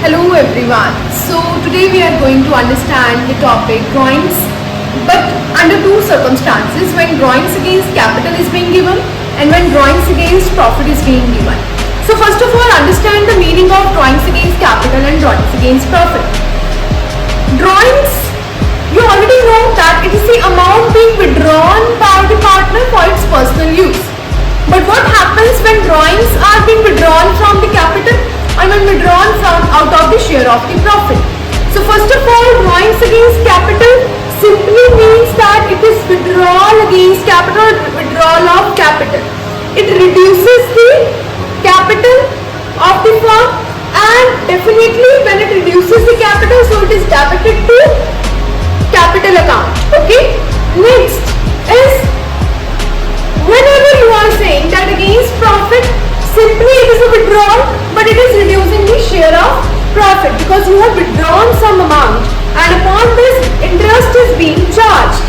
Hello everyone. So today we are going to understand the topic drawings, but under two circumstances: when drawings against capital is being given and when drawings against profit is being given. So first of all, understand the meaning of drawings against capital and drawings against profit. Drawings, you already know that it is the amount being withdrawn by the partner for its personal use. But what happens when drawings are being withdrawn from the capital and when withdrawn from out of the share of the profit? So first of all, drawings against capital simply means that it is withdrawal against capital, withdrawal of capital. It reduces the capital of the firm, and definitely when it reduces the capital, so it is debited to capital account. Okay. Next is, whenever you are saying that against profit, simply it is a withdrawal, but it is reducing the share of profit because you have withdrawn some amount and upon this interest is being charged.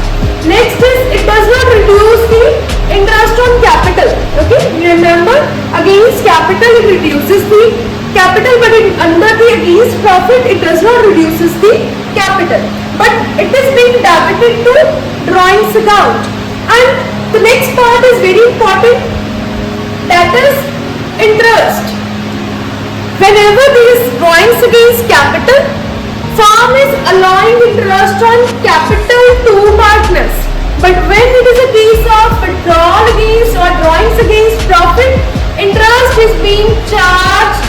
Next is, it does not reduce the interest on capital. Okay, remember, against capital it reduces the capital, but under the against profit it does not reduces the capital, but it is being debited to drawings account. And the next part is very important, that is interest. Whenever there is drawings against capital, firm is allowing interest on capital to partners. But when it is a case of withdrawal against or drawings against profit, interest is being charged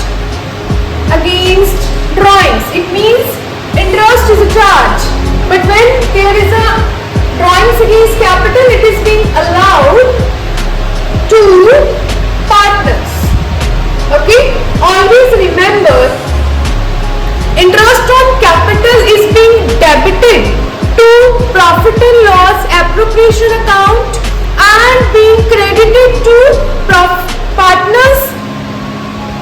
against drawings. It means interest is a charge. But when there is a drawings against capital, it is being allowed to partners. Okay, always remember, interest on capital is being debited to profit and loss appropriation account and being credited to partners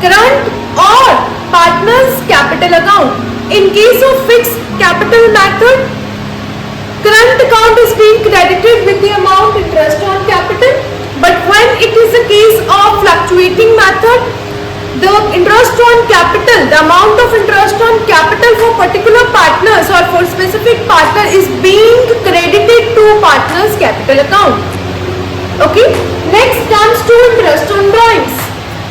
current or partners capital account. In case of fixed capital method, current account is being credited with the amount interest on capital, but when it is a case of fluctuating method, the interest on capital, the amount of interest on capital for particular partners or for specific partner is being credited to partners capital account. Okay, next comes to interest on drawings.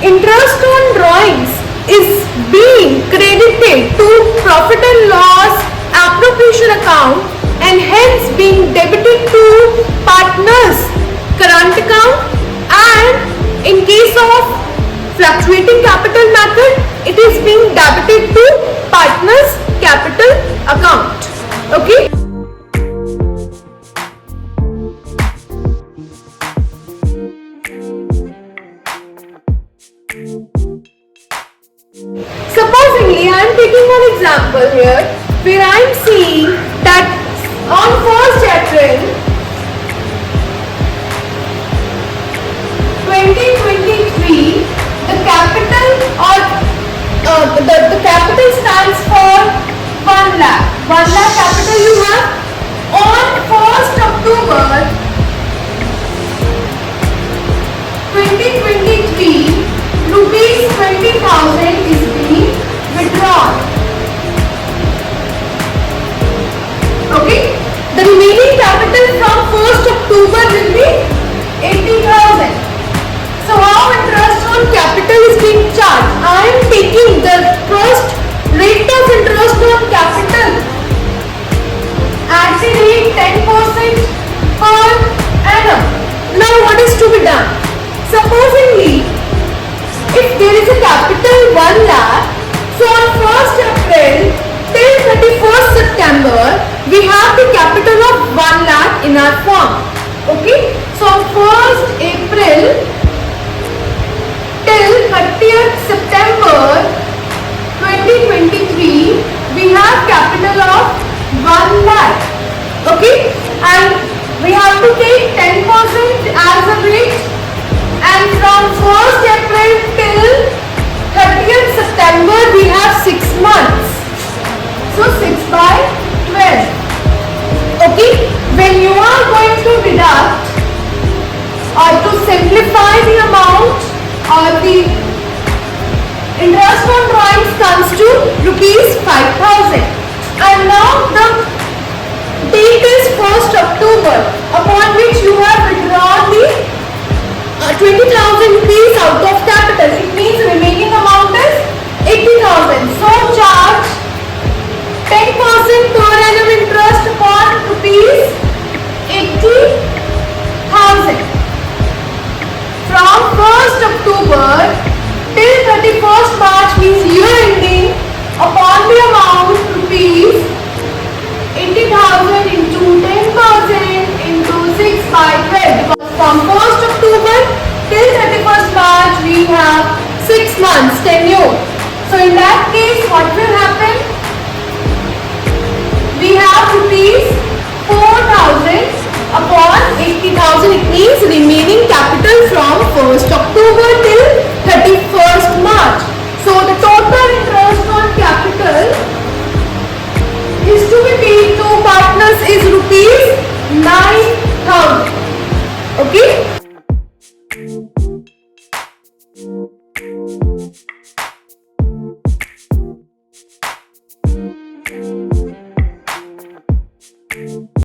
Interest on drawings is being credited to profit and loss appropriation account and hence being debited to partners current account, and in case of fluctuating capital method, it is being debited to partners capital account. Okay. Supposingly, I am taking one example here where I am seeing that on 1st April 2023, the capital or the capital stands for 1 lakh. 1 lakh capital you have. On 1st October 2023, rupees 20,000 is being withdrawn. Okay, the remaining capital from 1st October will be 80,000. So how interest on capital is being charged? I am taking the first rate of interest on capital at the rate 10% per annum. Now what is to be done? Supposingly, if there is a capital 1 lakh, so on 1st April till 31st September, we have the capital of 1 lakh in our firm. Okay, so on 1st April till 30th September 2023, we have capital of 1 lakh. Okay, and we have to take 10% as a rate, and from 1st April till 30th September we have 6 months. So 6 by 12. Okay, when you are going to deduct or to simplify the amount or the interest on drawings comes to rupees in that case, what will happen? We have rupees 4,000 upon 80,000. It means remaining capital from 1st October till 31st March. So the total interest on capital is to be paid to partners is rupees 9,000. Okay.